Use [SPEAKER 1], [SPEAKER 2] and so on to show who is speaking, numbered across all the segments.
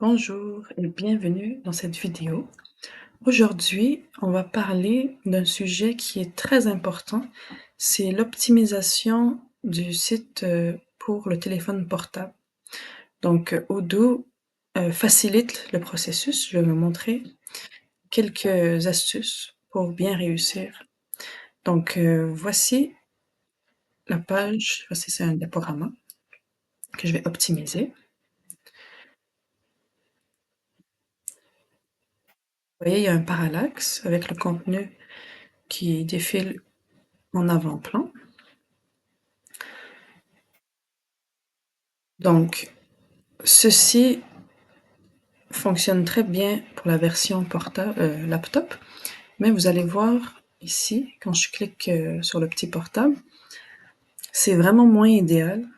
[SPEAKER 1] Bonjour et bienvenue dans cette vidéo. Aujourd'hui, on va parler d'un sujet qui est très important, c'est l'optimisation du site pour le téléphone portable. Donc, Odoo facilite le processus. Je vais vous montrer quelques astuces pour bien réussir. Donc, voici la page, voici c'est un diaporama que je vais optimiser. Vous voyez, il y a un parallaxe avec le contenu qui défile en avant-plan. Donc, ceci fonctionne très bien pour la version laptop, mais vous allez voir ici, quand je clique sur le petit portable, c'est vraiment moins idéal.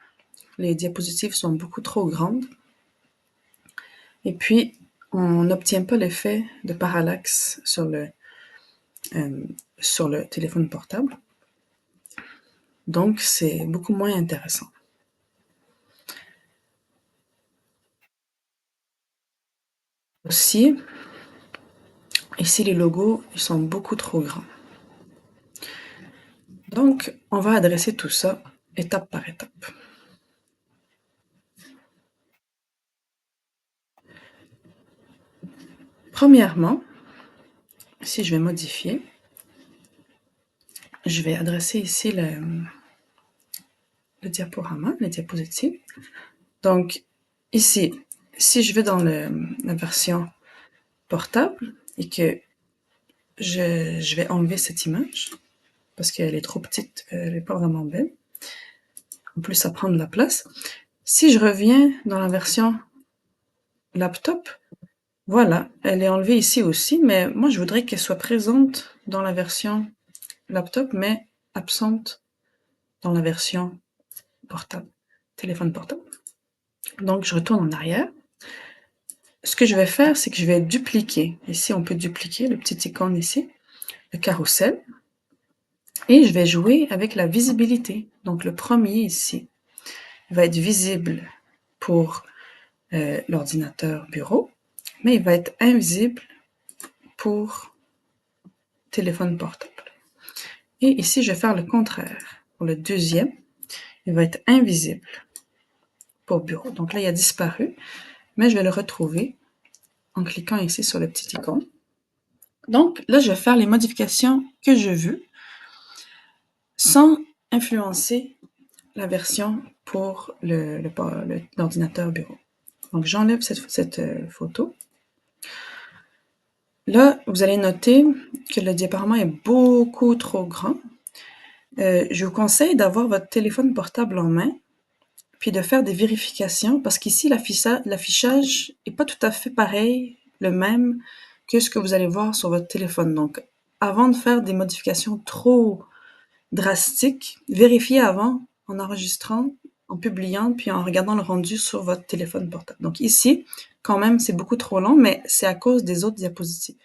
[SPEAKER 1] Les diapositives sont beaucoup trop grandes. Et puis, on n'obtient pas l'effet de parallaxe euh, sur le téléphone portable. Donc, c'est beaucoup moins intéressant. Aussi, ici, les logos, ils sont beaucoup trop grands. Donc, on va adresser tout ça étape par étape. Premièrement, si je vais modifier, je vais adresser ici le diaporama, les diapositives. Donc, ici, si je vais dans la version portable et que je vais enlever cette image parce qu'elle est trop petite, elle n'est pas vraiment belle. En plus, ça prend de la place. Si je reviens dans la version laptop, voilà, elle est enlevée ici aussi, mais moi, je voudrais qu'elle soit présente dans la version laptop, mais absente dans la version portable, téléphone portable. Donc, je retourne en arrière. Ce que je vais faire, c'est que je vais dupliquer. Ici, on peut dupliquer le petit icône ici, le carrousel. Et je vais jouer avec la visibilité. Donc, le premier ici va être visible pour l'ordinateur bureau, mais il va être invisible pour téléphone portable. Et ici, je vais faire le contraire. Pour le deuxième, il va être invisible pour bureau. Donc là, il a disparu, mais je vais le retrouver en cliquant ici sur le petit icône. Donc là, je vais faire les modifications que je veux sans influencer la version pour l'ordinateur bureau. Donc j'enlève cette photo. Là, vous allez noter que le diaporama est beaucoup trop grand. Je vous conseille d'avoir votre téléphone portable en main, puis de faire des vérifications, parce qu'ici, l'affichage n'est pas tout à fait pareil, le même, que ce que vous allez voir sur votre téléphone. Donc, avant de faire des modifications trop drastiques, vérifiez avant, en enregistrant, en publiant, puis en regardant le rendu sur votre téléphone portable. Donc ici, quand même, c'est beaucoup trop long, mais c'est à cause des autres diapositives.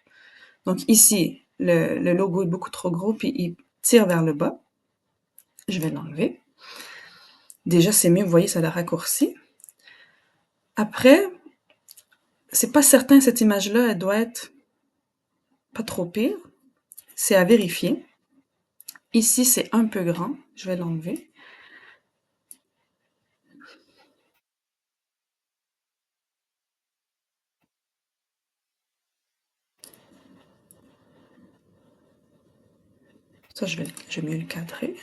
[SPEAKER 1] Donc ici, le logo est beaucoup trop gros, puis il tire vers le bas. Je vais l'enlever. Déjà, c'est mieux, vous voyez, ça l'a raccourci. Après, c'est pas certain, cette image-là, elle doit être pas trop pire. C'est à vérifier. Ici, c'est un peu grand. Je vais l'enlever. Ça, je vais mieux le cadrer.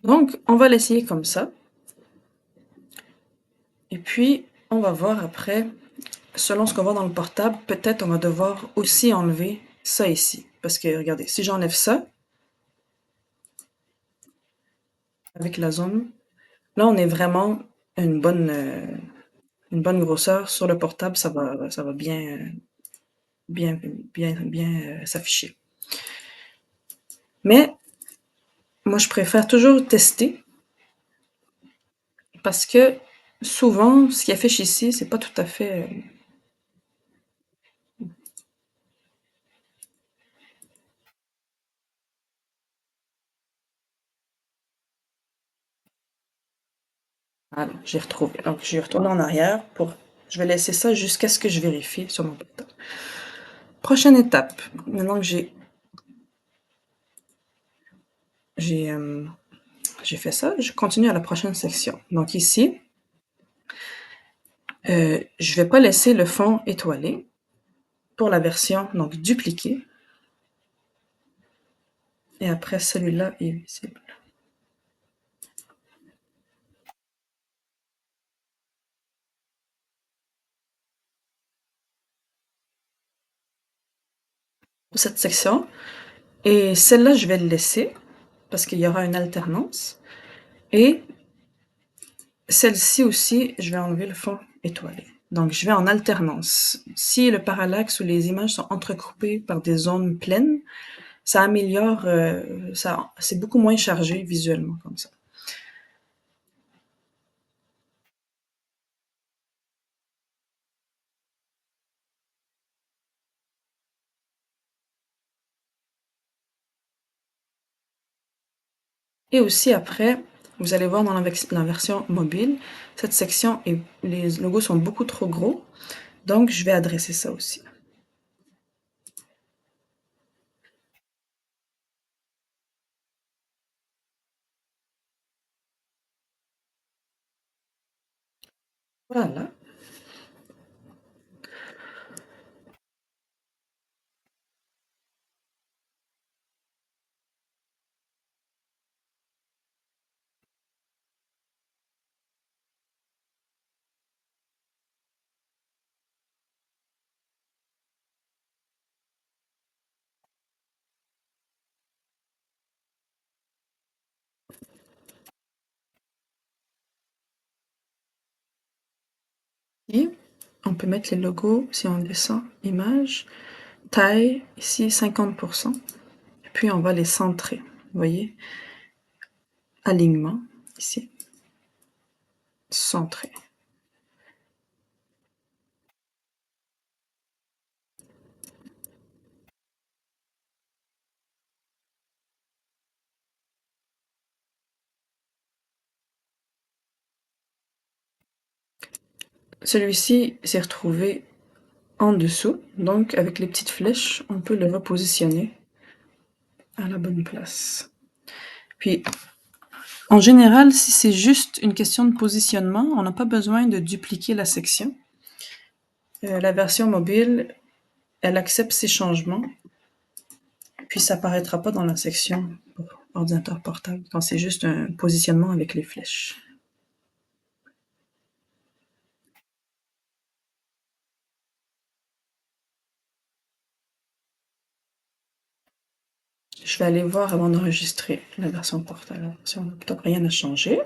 [SPEAKER 1] Donc, on va l'essayer comme ça. Et puis, on va voir après, selon ce qu'on voit dans le portable, peut-être on va devoir aussi enlever ça ici. Parce que, regardez, si j'enlève ça, avec la zone, là, on est vraiment une bonne grosseur. Sur le portable, ça va bien s'afficher. Mais, moi, je préfère toujours tester parce que souvent, ce qui affiche ici, c'est pas tout à fait. Alors, j'ai retrouvé. Donc, je vais retourner en arrière pour. Je vais laisser ça jusqu'à ce que je vérifie sur mon portable. Prochaine étape. Maintenant que j'ai j'ai fait ça, je continue à la prochaine section. Donc ici, je vais pas laisser le fond étoilé pour la version donc dupliquée. Et après, celui-là est visible. Cette section. Et celle-là, je vais le laisser parce qu'il y aura une alternance. Et celle-ci aussi, je vais enlever le fond étoilé. Donc, je vais en alternance. Si le parallaxe ou les images sont entrecoupées par des zones pleines, ça améliore, c'est beaucoup moins chargé visuellement comme ça. Et aussi après, vous allez voir dans la version mobile, cette section, les logos sont beaucoup trop gros, donc je vais adresser ça aussi. Voilà. Et on peut mettre les logos si on descend, image, taille, ici 50%, et puis on va les centrer. Vous voyez, alignement, ici, centré. Celui-ci s'est retrouvé en dessous, donc avec les petites flèches, on peut le repositionner à la bonne place. Puis, en général, si c'est juste une question de positionnement, on n'a pas besoin de dupliquer la section. La version mobile, elle accepte ces changements, puis ça apparaîtra pas dans la section pour ordinateur portable quand c'est juste un positionnement avec les flèches. Je vais aller voir avant d'enregistrer la version portable. Si on n'a peut-être rien à changer.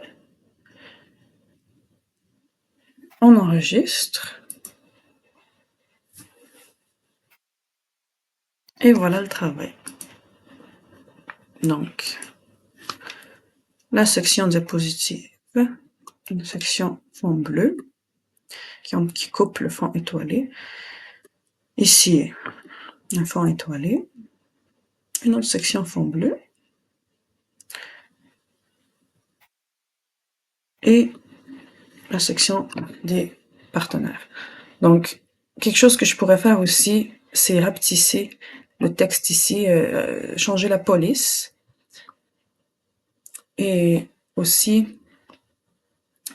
[SPEAKER 1] On enregistre. Et voilà le travail. Donc, la section diapositive, une section fond bleu qui coupe le fond étoilé. Ici, un fond étoilé. Une autre section fond bleu. Et la section des partenaires. Donc, quelque chose que je pourrais faire aussi, c'est rapetisser le texte ici, changer la police et aussi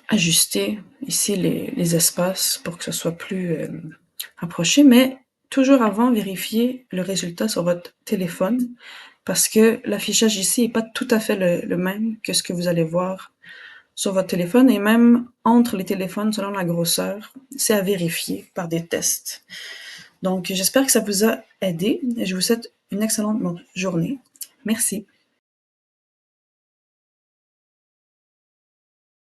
[SPEAKER 1] ajuster ici les espaces pour que ce soit plus rapproché, mais toujours avant, vérifier le résultat sur votre téléphone parce que l'affichage ici n'est pas tout à fait le même que ce que vous allez voir sur votre téléphone et même entre les téléphones selon la grosseur, c'est à vérifier par des tests. Donc, j'espère que ça vous a aidé et je vous souhaite une excellente journée. Merci.